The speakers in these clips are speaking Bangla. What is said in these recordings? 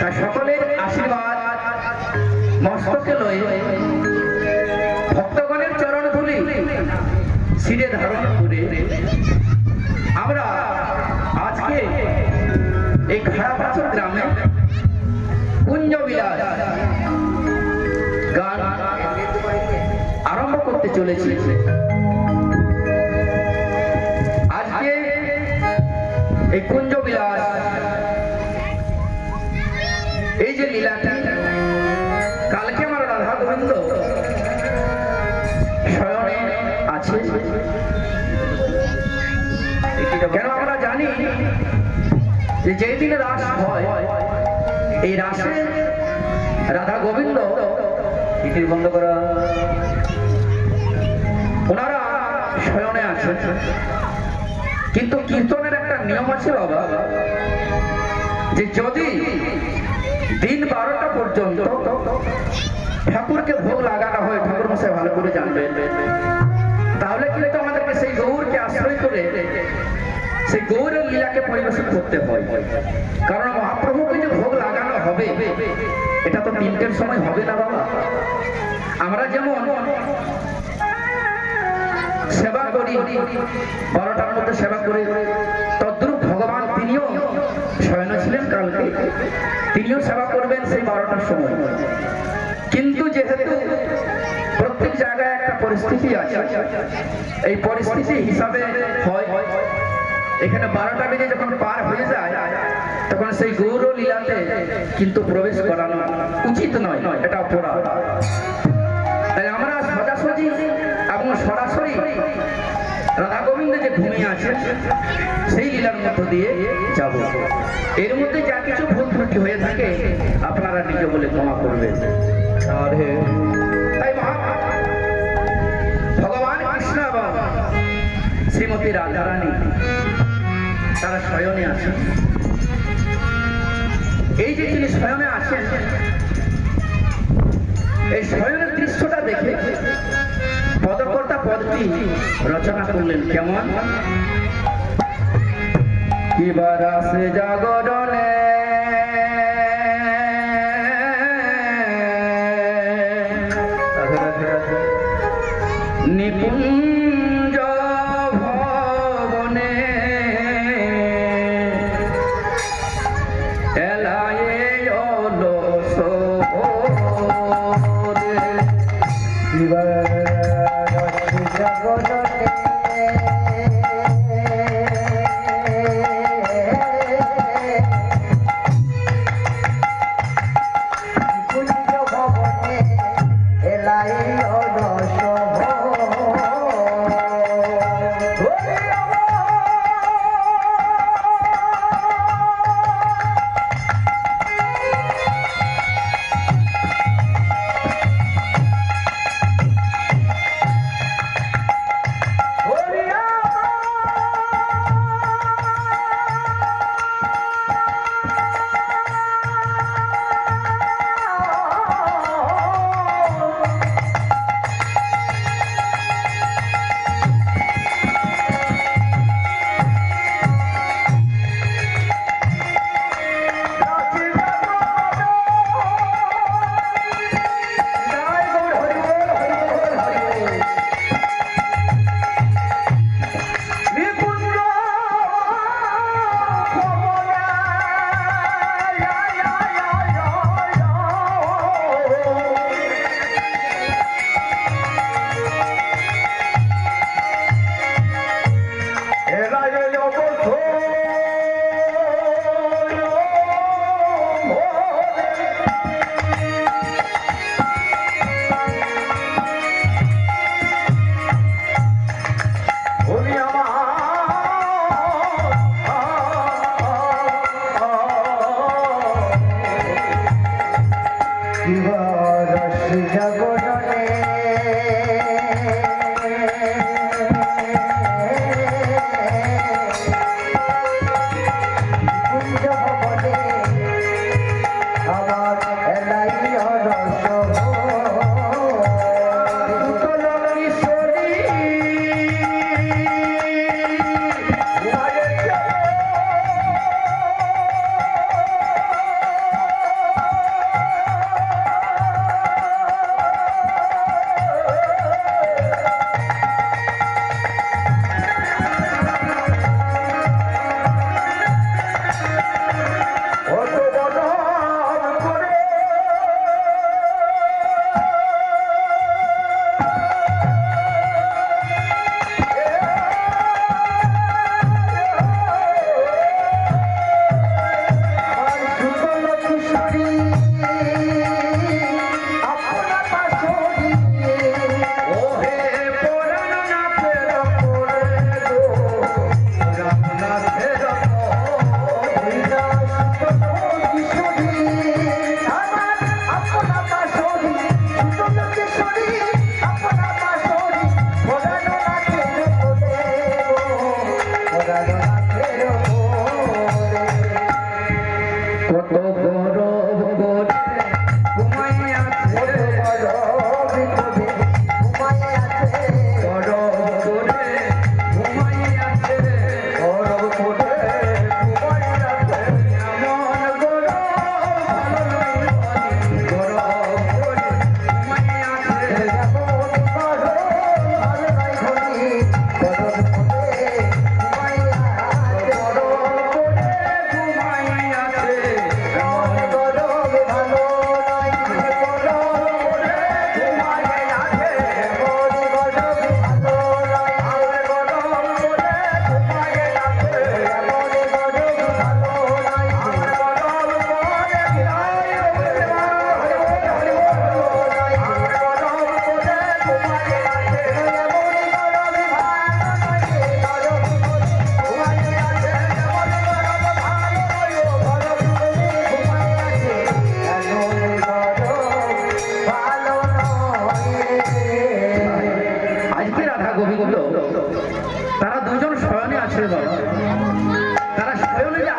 তা সকলের আশীর্বাদ মস্তকে লয়ে ভক্তগণের চরণ ধুলি শিরে ধারণ করে আমরা আজকে এই খারাপাচর গ্রামে কুঞ্জবিলাস গান আরম্ভ করতে চলেছি। আজকে এই কুঞ্জবিলাস এই যে লীলাটি কালকে আমার রাধা গোবিন্দ শয়নে আছে। কেন আমরা জানি যে যেই দিনে রাস হয় এই রাসে রাধা গোবিন্দ বন্ধ করা ওনারা শয়নে আছেন, কিন্তু কীর্তনের একটা নিয়ম আছে বাবা, যে যদি দিন 12টা পর্যন্ত ঠাকুরকে ভোগ লাগানো হয়, ঠাকুর মশাই ভালো করে জানবেন, তাহলে কিন্তু আমাদেরকে সেই গৌরকে আশ্রয় করে সেই গৌরের লীলাকে পরিবেশন করতে হয়। কারণ মহাপ্রভুকে যে ভোগ লাগানো হবে এটা তো 3টের সময় হবে না বাবা। আমরা যেমন সেবা করি 12টার মধ্যে সেবা করে, তদ্রূপ ভগবান তিনিও শয়ন ছিলেন কালকে, তিনিও সেবা করবেন সেই 12টার সময়। কিন্তু যেহেতু প্রত্যেক জায়গায় একটা পরিস্থিতি আছে, এই পরিস্থিতি হিসাবে হয় এখানে 12টা বেজে যখন পার হয়ে যায় তখন সেই গৌর লীলাতে কিন্তু প্রবেশ করানো উচিত নয়, এটা অপরাধ। তাই আমরা সোজাসুজি এবং সরাসরি রাধা গোবিন্দ যে ঘুমিয়ে আছে সেই লীলার মধ্য দিয়ে যাব। এর মধ্যে যা কিছু ভুল ত্রুটি হয়ে থাকে আপনারা নিজে বলে ক্ষমা করবেন। তাই ভগবান কৃষ্ণ এবং শ্রীমতী রাধারানী তারা শয়নে আছেন। এই যে তিনি শয়নে আছেন, এই শয়নের দৃশ্যটা দেখে পদকর্তা পদটি রচনা করলেন কেমন? কিবার আসে জাগরণে নিকুঞ্জ ভবনে এলায়ে অলস কিবার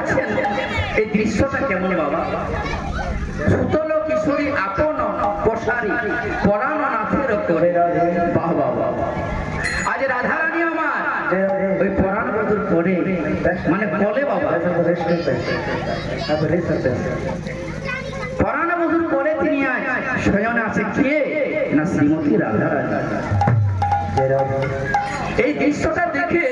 আছেন এই দৃশ্যটা কেমন বাবা? সুতল কিশোরী আপন প্রসারী পরাণ নাথের করে বাহ বাহ বাহ। আজ রাধারানী আমার ওই পরাণ বধুর পরে মানে বলে বাবা পরাণ বধুর পরে তিনি আজ শয়নে আছে কে না শ্রীমতী রাধারানী। এই দৃশ্যটা দেখে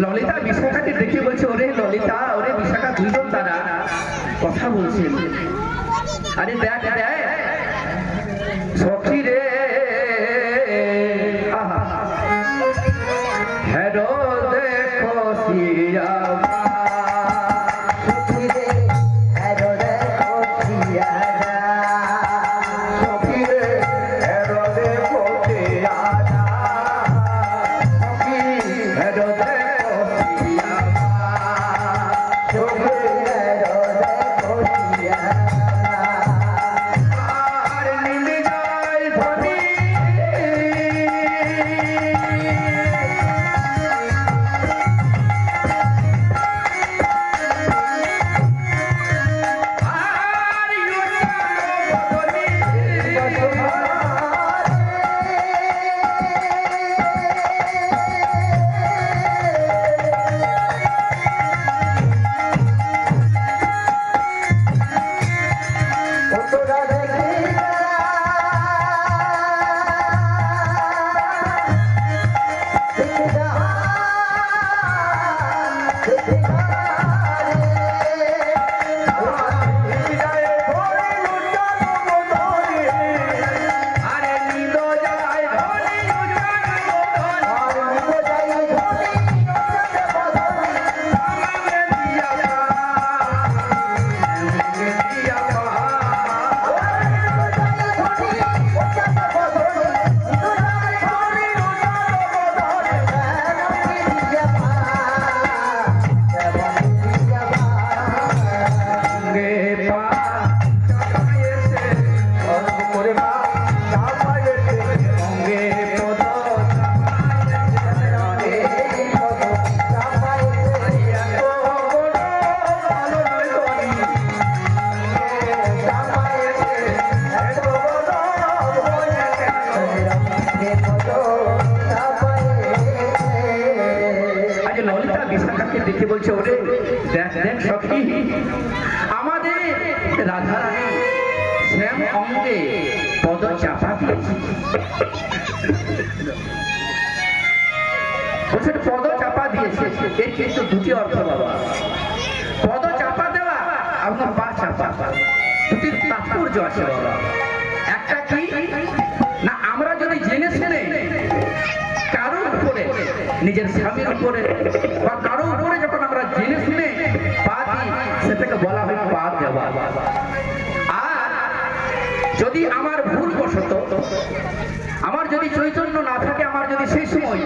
ললিতা বিশাখাকে দেখে বলছে ওরে ললিতা ওরে বিশাখা দুইজন তারা কথা বলছেন। আরে দেখ দেখ সখী রে আহা হেরো দেখো সিয়া দেখে বলছে ওরে দেখ দেখ সখী আমাদের রাধারানী শ্যাম অঙ্গে পদ চাপা দিয়েছে। বলছে পদ চাপা দিয়েছে এর কিন্তু দুটি অর্থ বাবা। পদ চাপা দেওয়া এবং পা চাপা দুটির তাৎপর্য আছে বাবা। একটা কি না আমরা যদি জেনে শুনে কারোর উপরে নিজের স্বামীর উপরে বা কারো উপরে যখন আমরা জেনে শুনে পা দিই সেটাকে বলা হয় পা দেওয়া। আর যদি আমার ভুল বশত আমার যদি চৈতন্য না থাকে আমার যদি সেই সময়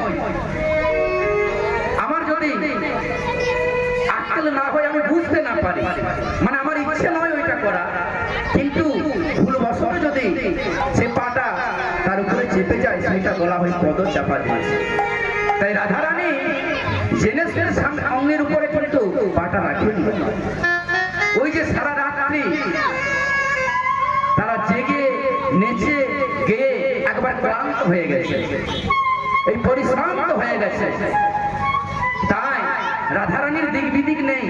আমার যদি আক্কেল না হয় আমি বুঝতে না পারি মানে আমার ইচ্ছে নয় ওইটা করা কিন্তু ভুল বশত যদি সে পাটা তার উপরে চেপে যায় সেটা বলা হয় পদ চাপা দিয়েছে। তাই রাধারানী জেনে শুনে অঙ্গের উপরে কিন্তু পাটা রাখেনি। ওই যে সারা রাত্রি তারা জেগে নেচে গেয়ে একবার ক্লান্ত হয়ে গেছে এই পরিশ্রান্ত হয়ে গেছে। তাই রাধারানীর দিক বিদিক নেই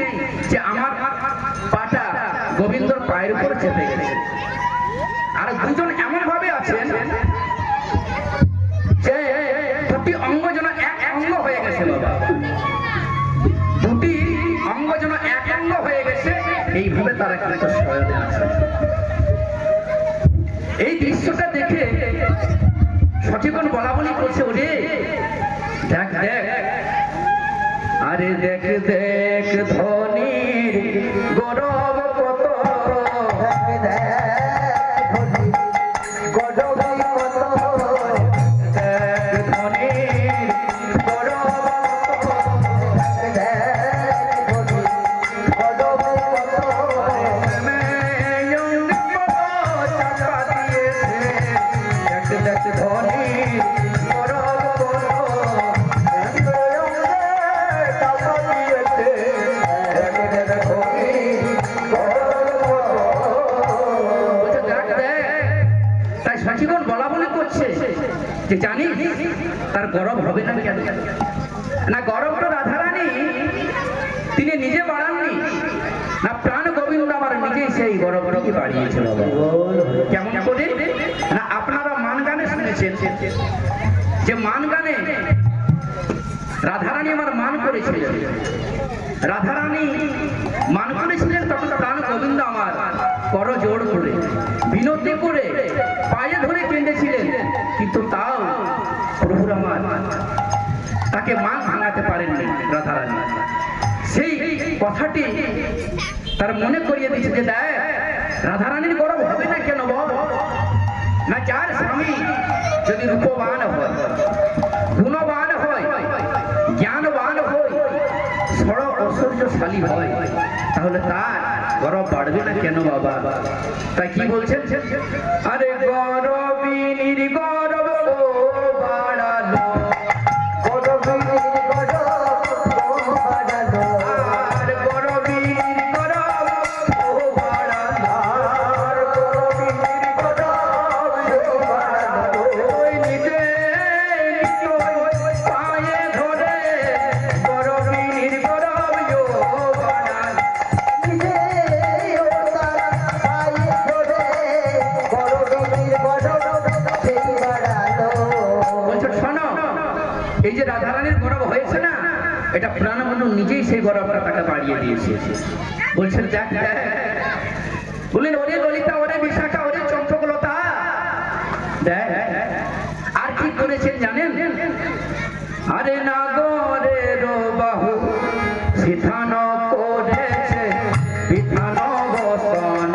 যে আমার পাটা গোবিন্দর পায়ের উপর চেপে গেছে। আর দুজন এমন ভাবে আছেন যে দুটি অঙ্গ যেন এক অঙ্গ হয়ে গেছে বাবা। দুটি অঙ্গ যেন এক অঙ্গ হয়ে গেছে এইভাবে তারা কিন্তু শয়নে আছে। এই দৃশ্যটা দেখে সচেতন বলা বলি করছে ওরে দেখ দেখ আরে দেখ দেখ ধনির গৌরব কত ধনী গরম হবে না কেন? না গরম তো রাধারানী তিনি নিজে বাড়াননি, না প্রাণ গোবিন্দ আমার নিজেই সেই গরমকে বাড়িয়েছে বাবা। কেমন করে? না আপনারা মান গানে শুনেছেন যে মান গানে রাধারানী আমার মান করেছিলেন, রাধারানী মান করেছিলেন, তখন প্রাণ গোবিন্দ আমার কর জোড় করে বিনতি করে পায়ে ধরে কেঁদেছিলেন, কিন্তু তাও প্রভুর আমার তাকে মান ভাঙাতে পারেননি রাধারানী। সেই কথাটি তার মনে করিয়ে দিচ্ছে যে দেখ রাধারানীর গরম হবে না কেন বল? না যার স্বামী যদি রূপবান হয়, গুণবান হয়, জ্ঞানবান হয়, সড় ঐশ্বর্যশালী হয়, তাহলে তার গরম বাড়বে না কেন বাবা? তাই কি বলছেন? আরে গরবিনীর গরব বাড়ালো, এই যে রাধারানীর গরব হয়েছে না, এটা প্রাণবন্ধু নিজেই সেই গরবটা তাকে বাড়িয়ে দিয়েছে। বলছেন দেখ, বললেন ওরে ললিতা, ওরে বিশাখা, ওরে চম্পকলতা, দেখ আর কি করেছেন জানেন? আরে নাগরের বাহু সিথান করেছে বিধান বসন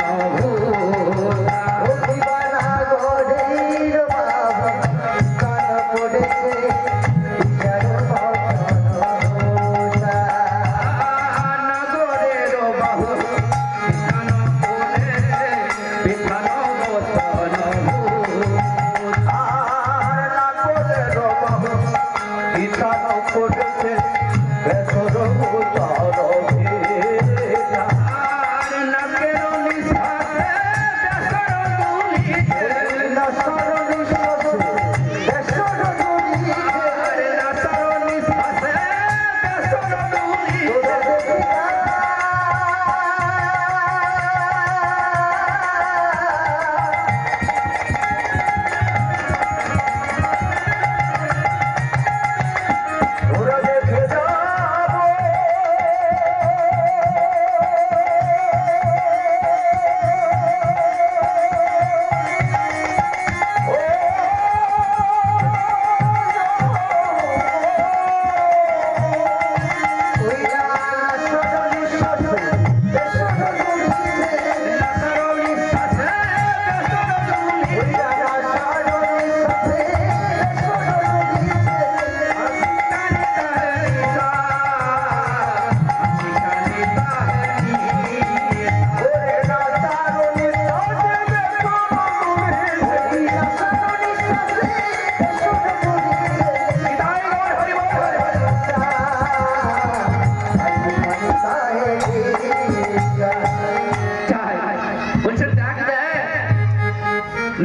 ভূতা।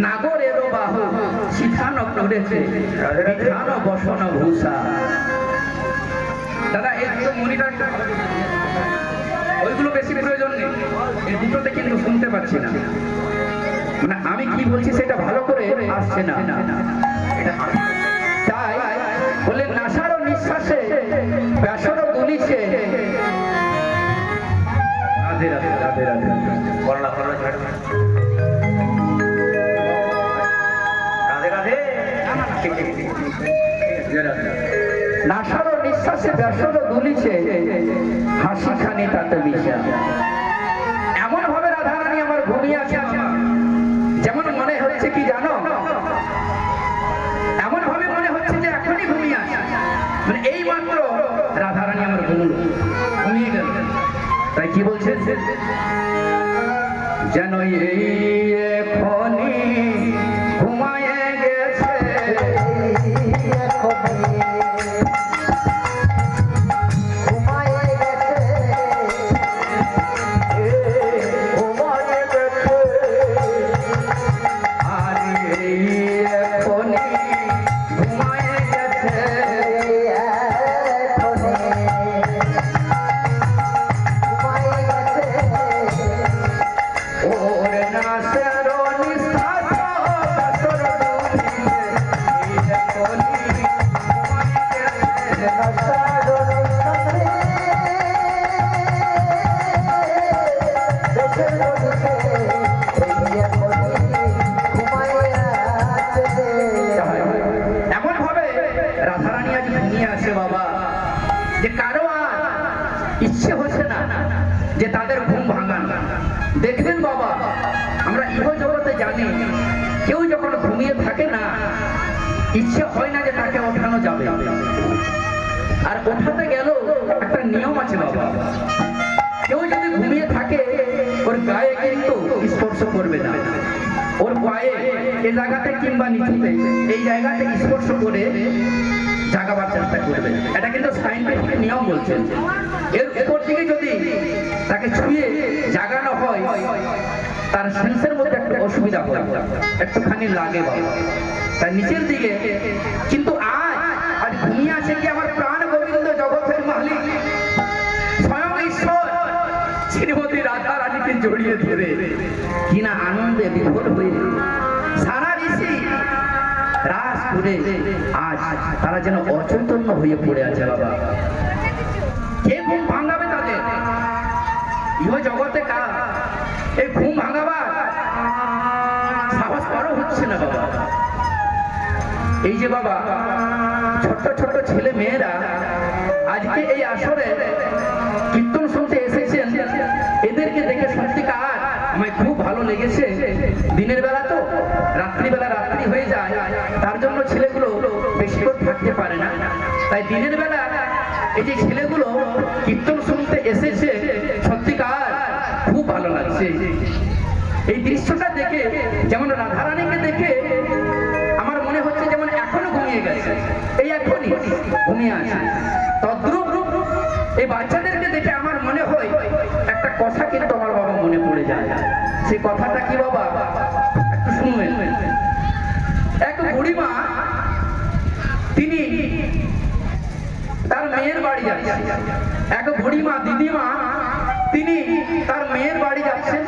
নাগরের বাহু শিখান করেছে বিধান বসন ভূষা। দাদা একটু মনিটর, ওইগুলো বেশি প্রয়োজন নেই, এই দুটোতে কিন্তু শুনতে পাচ্ছি না, মানে আমি কি বলছি সেটা ভালো করে আসছে না। তাই বলে নাসারও নিঃশ্বাসে ব্যাসরও দুলিছে। রাধে রাধে রাধে রাধে নাসারও নিঃশ্বাসে ব্যাসরও দুলিছে, হাসি খানি তাতে মিশা। এমন ভাবে রাধারানী আমার ঘুমিয়ে আছে, যেমন মনে হচ্ছে কি জানো, এমন ভাবে মনে হচ্ছে যে এখনই ঘুমিয়ে আছে, মানে এই মাত্র রাধারানী আমার ঘুমিয়ে গেল। তাই কি বলছে যেন এই এখনই ঘুমায়ে গেছে, আর এই এখনই ঘুমায়ে গেছে। ইচ্ছে হচ্ছে না যে তাদের ঘুম ভাঙান। দেখবেন বাবা, আমরা ইহ জগতে জানি কেউ যখন ঘুমিয়ে থাকে না, ইচ্ছে হয় না যে তাকে ওঠানো যাবে। আর ওঠাতে গেলেও একটা নিয়ম আছে বাবা, কেউ যদি ঘুমিয়ে থাকে ওর গায়ে কিন্তু স্পর্শ করবে না, ওর পায়ে এই জায়গাতে কিংবা নিচুতে এই জায়গাতে স্পর্শ করে জাগাবার চেষ্টা করবে। এটা কিন্তু সায়েন্টিফিক নিয়ম বলছেন। এর উপর থেকে যদি তাকে ছুঁয়ে জাগানো হয়, তার সেন্সের মধ্যে একটা অসুবিধা হয়, একটুখানি লাগে বাবা। তার নিচের দিকে কিন্তু আজ ঘুমিয়ে আছে কি আমার প্রাণ গোবিন্দ, জগতের মালিক স্বয়ং ঈশ্বর শ্রীমতী রাধা রানীকে জড়িয়ে ধরে কিনা আনন্দে বিভোর হয়ে সারা ঋষি রাস করে আজ তারা যেন অচৈতন্য হয়ে পড়ে আছে বাবা। কে ঘুম ভাঙাবে তাদের? ইহ জগতে কার এই ঘুম ভাঙাবার সাহস কারো হচ্ছে না বাবা। এই যে বাবা ছোট্ট ছোট্ট ছেলে মেয়েরা আজকে এই আসরে কীর্তন শুনতে এসেছেন, এদেরকে দেখে সত্যিকার আমায় খুব ভালো লেগেছে। দিনের বেলা তো, রাত্রিবেলা রাত্রি হয়ে যায়, তার জন্য ছেলেগুলো বেশিক্ষণ থাকতে পারে না। তাই দিনের বেলা এই যে ছেলেগুলো কীর্তন শুনতে এসেছে, সত্যিকার খুব ভালো লাগছে। এই দৃশ্যটা দেখে, যেমন রাধারানীকে দেখে আমার মনে হচ্ছে যেমন এখনো ঘুমিয়ে গেছে, এই এখনই ঘুমিয়ে আছে। তদ্রূপ এই বাচ্চাদেরকে দেখে আমার মনে হয় একটা কথা কিন্তু আমার বাবা মনে পড়ে যায়। সেই কথাটা কি বাবা? একটু শুনবেন। এক বুড়িমা, তিনি তার মেয়ের বাড়ি যাচ্ছে। এক বুড়িমা দিদিমা, তিনি তার মেয়ের বাড়ি যাচ্ছেন।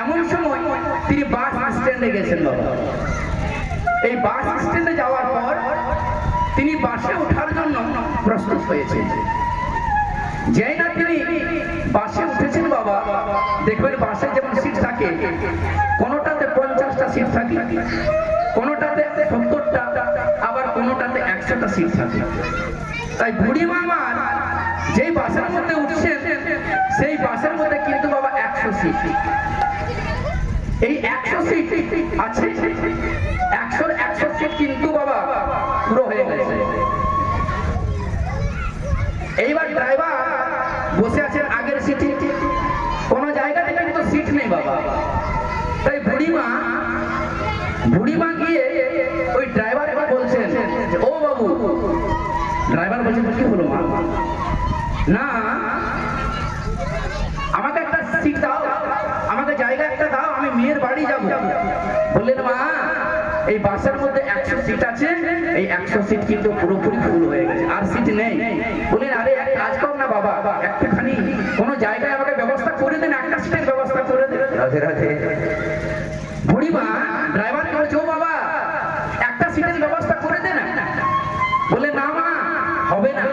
এমন সময় তিনি বাস স্ট্যান্ডে গেছেন বাবা। এই বাস স্ট্যান্ডে যাওয়ার পর তিনি বাসে ওঠার জন্য প্রস্তুত হয়েছেন। যেই না তিনি বাসে উঠেছেন বাবা, দেখবেন বাসে যেমন সিট থাকে, কোনোটাতে 50টা সিট থাকে, কোনোটাতে 70টা, আবার কোনোটাতে 100টা সিট থাকে। তাই বুড়িমা আমার যেই বাসের মধ্যে উঠছেন, সেই বাসের মধ্যে কিন্তু বাবা 100 সিট। এই 100 সিট আছে, 100 সিট কিন্তু বাবা পুরো হয়ে গেছে। এইবার ড্রাইভার বসে আছেন আগের সিটে, কোনো জায়গাতে কিন্তু সিট নেই বাবা। তাই বুড়িমা গিয়ে ওই ড্রাইভার এবার বলছেন, ও বাবু। ড্রাইভার বলছেন, কি হলো মা? না, আমাকে একটা সিট দাও, আমাকে জায়গা একটা দাও, আমি মেয়ের বাড়ি যাব। বললেন, মা এই বাসের মধ্যে 100 সিট আছে, এই 100 সিট কিন্তু পুরোপুরি ফুল হয়ে গেছে, আর সিট নেই। বললেন, আরে এক কাজ কর না বাবা, একটুখানি কোনো জায়গায় আমাকে ব্যবস্থা করে দেন, একটা সিটের ব্যবস্থা করে দেন। রাধে রাধে। বুড়িমা ড্রাইভারকে বলছে, ও বাবা একটা সিটের ব্যবস্থা করে দেন। বলে, না মা হবে না,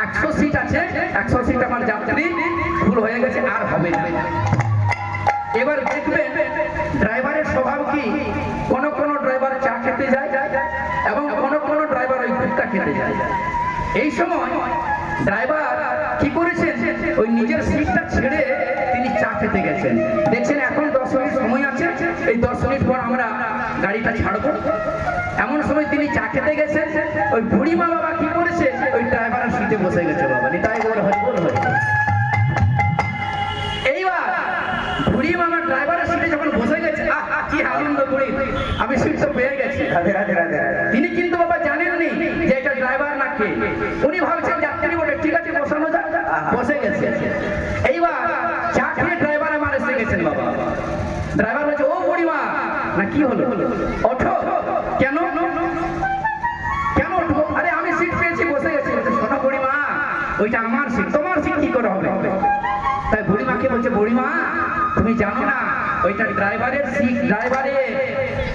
100 সিট আছে, 100 সিট আমার যাত্রী ফুল হয়ে গেছে, আর হবে না। এবার দেখবেন ড্রাইভারের স্বভাব কি, কোন ড্রাইভার চা খেতে যায় এবং কোন ড্রাইভার ওই ভুট্টা খেতে যায়। এই সময় ড্রাইভার কি করেছেন, ওই নিজের সিটটা ছেড়ে তিনি চা খেতে গেছেন। দেখছেন এখন 10 মিনিট সময় আছে, এই 10 মিনিট পর আমরা গাড়িটা ছাড়বো। এমন সময় তিনি চা খেতে গেছেন, ওই বুড়িমা বাবা কি করেছে, ওই ড্রাইভারের সিটে বসে গেছে বাবা। তাই বলে হরি বল হরি। এইবার বুড়িমা আমার ড্রাইভারের সিটে যখন বসে গেছে, কি আনন্দ বুড়ি, আমি সিট তো পেয়ে গেছি। তিনি কিন্তু বাবা জানেননি যে এটা ড্রাইভার না কে। উনি ভাবছেন যাত্রী বলে, ঠিক আছে বসানো যাক, বসে গেছে। এইবার চা খেয়ে ড্রাইভার আমার এসে গেছেন বাবা। ড্রাইভার বলছে, ও বুড়িমা, না কি হলো, ওঠো। কেন কেন উঠবো? আরে আমি সিট পেয়েছি, বসে গেছি। শোনো বুড়িমা, ওইটা আমার সিট, তোমার সিট কি করে হবে? তাই বুড়িমাকে বলছে, বুড়িমা তুমি জানো না ওইটা ড্রাইভারের সিট, ড্রাইভারের,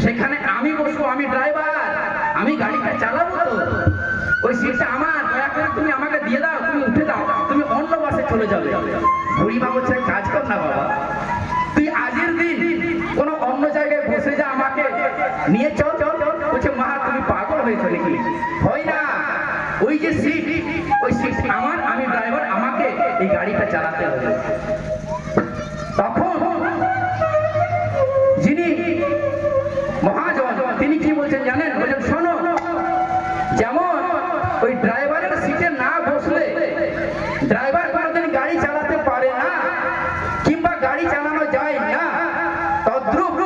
সেখানে আমি বসবো, আমি ড্রাইভার, আমি গাড়িটা চালাবো, তো ওই সিটটা আমার, দয়া করে তুমি আমাকে দিয়ে দাও, তুমি উঠে দাও, তুমি অন্য বাসে চলে যাবে। বুড়িমা বলছে, কাজ কর না বাবা, তুই আজের দিন কোনো অন্য জায়গায় বসে যা, আমাকে নিয়ে চল। বলছে, মা তুমি পাগল হয়েছো নাকি? হয় না, ওই যে সিট, ওই সিট আমার, আমি ড্রাইভার, আমাকে চালাতে হবে। তখন যিনি মহাজন তিনি কি বলছেন জানেন? বলছেন শোনো, যেমন ওই ড্রাইভারের সিটে না বসলে ড্রাইভার কোনোদিন গাড়ি চালাতে পারে না কিংবা গাড়ি চালানো যায় না, তদ্রূপ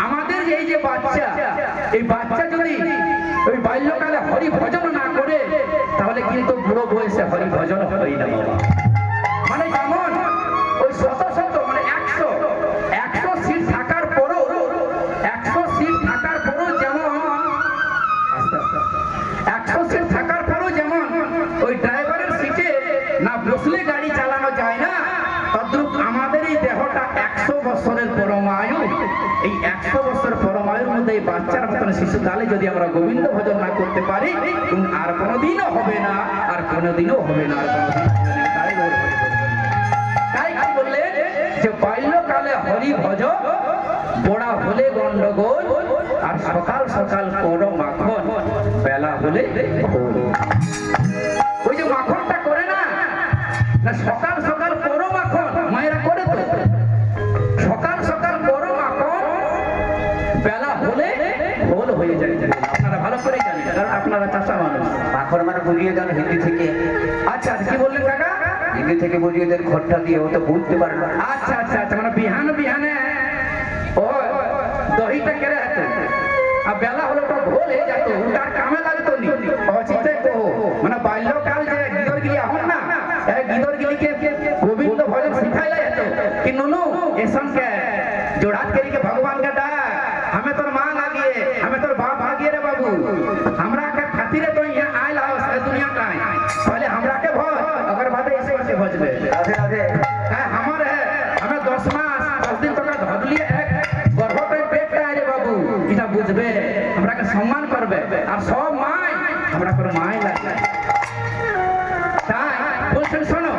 আমাদের এই যে বাচ্চা, এই বাচ্চা যদি ওই বাল্যকালে হরি ভজন না করে তাহলে কিন্তু বুড়ো বয়সে হরি ভজন হয় না বাবা। মানে যেমন ওই শত শত মানে 100 সিট থাকার পরও 100 সিট থাকার পরও যেমন 100 সিট থাকার পরও যেমন ওই ড্রাইভারের সিটে না বসলে গাড়ি চালানো যায় না, তদ্রূপ আমাদের এই দেহটা 100 বছরের পরমায়ু। এই 100 বছর পরমায়ুর মধ্যে এই বাচ্চার মতন শিশুকালে যদি আমরা গোবিন্দ ভজন না করতে পারি, আর কোনোদিনও হবে না, আর কোনোদিনও হবে না, আর কোনোদিন তাই কি বললেন যে বাল্যকালে হরি ভজ, বড়া হলে গন্ডগোল, আর সকাল সকাল করো মাখন, বেলা হলে ঘোল। ওই যে মাখনটা করে না, না সকাল সকাল করো মাখন, মায়েরা করে তো, সকাল সকাল করো মাখন, বেলা হলে ঘোল হয়ে যায়। আপনারা ভালো করে জানেন, কারণ আপনারা চাষা মানুষ। মাখন মানে বুঝিয়ে দেন হিন্দি থেকে। আচ্ছা কি বললেন কাকা? হিন্দি থেকে বুঝিয়ে দেন, ঘরটা দিয়ে ও তো বুঝতে পারে না। আচ্ছা আচ্ছা আচ্ছা, মানে বিহানে ও দহিটা কেড়ে হাতে আর বেলা হলে ওটা ঘোল হয়ে যেত, তার কামে লাগতো নি অচিতে কো। মানে বাল্যকাল যে গিদর গিলি এখন না, এই গিদর গিলিকে গোবিন্দ ভজন শিখাইলা যেত कि नुनू ऐसन के जोड़ात करी के भगवान का डाक, हमें तोर मां लागिए, हमें तोर बाप भागिए रे बाबू, हमरा के खातिर तो यहाँ आयल हो दुनिया का, पहले हमरा के भज, अगर बादे ऐसे कैसे भजबे। राधे राधे। हमर है, हमें 10 मास 10 दिन तक धरलिए गर्भ पेट रे बाबू, इटा बुझबे, हमरा के सम्मान करबे, और सब माय हमरा पर माय लागे। তাই বলছেন শোনো,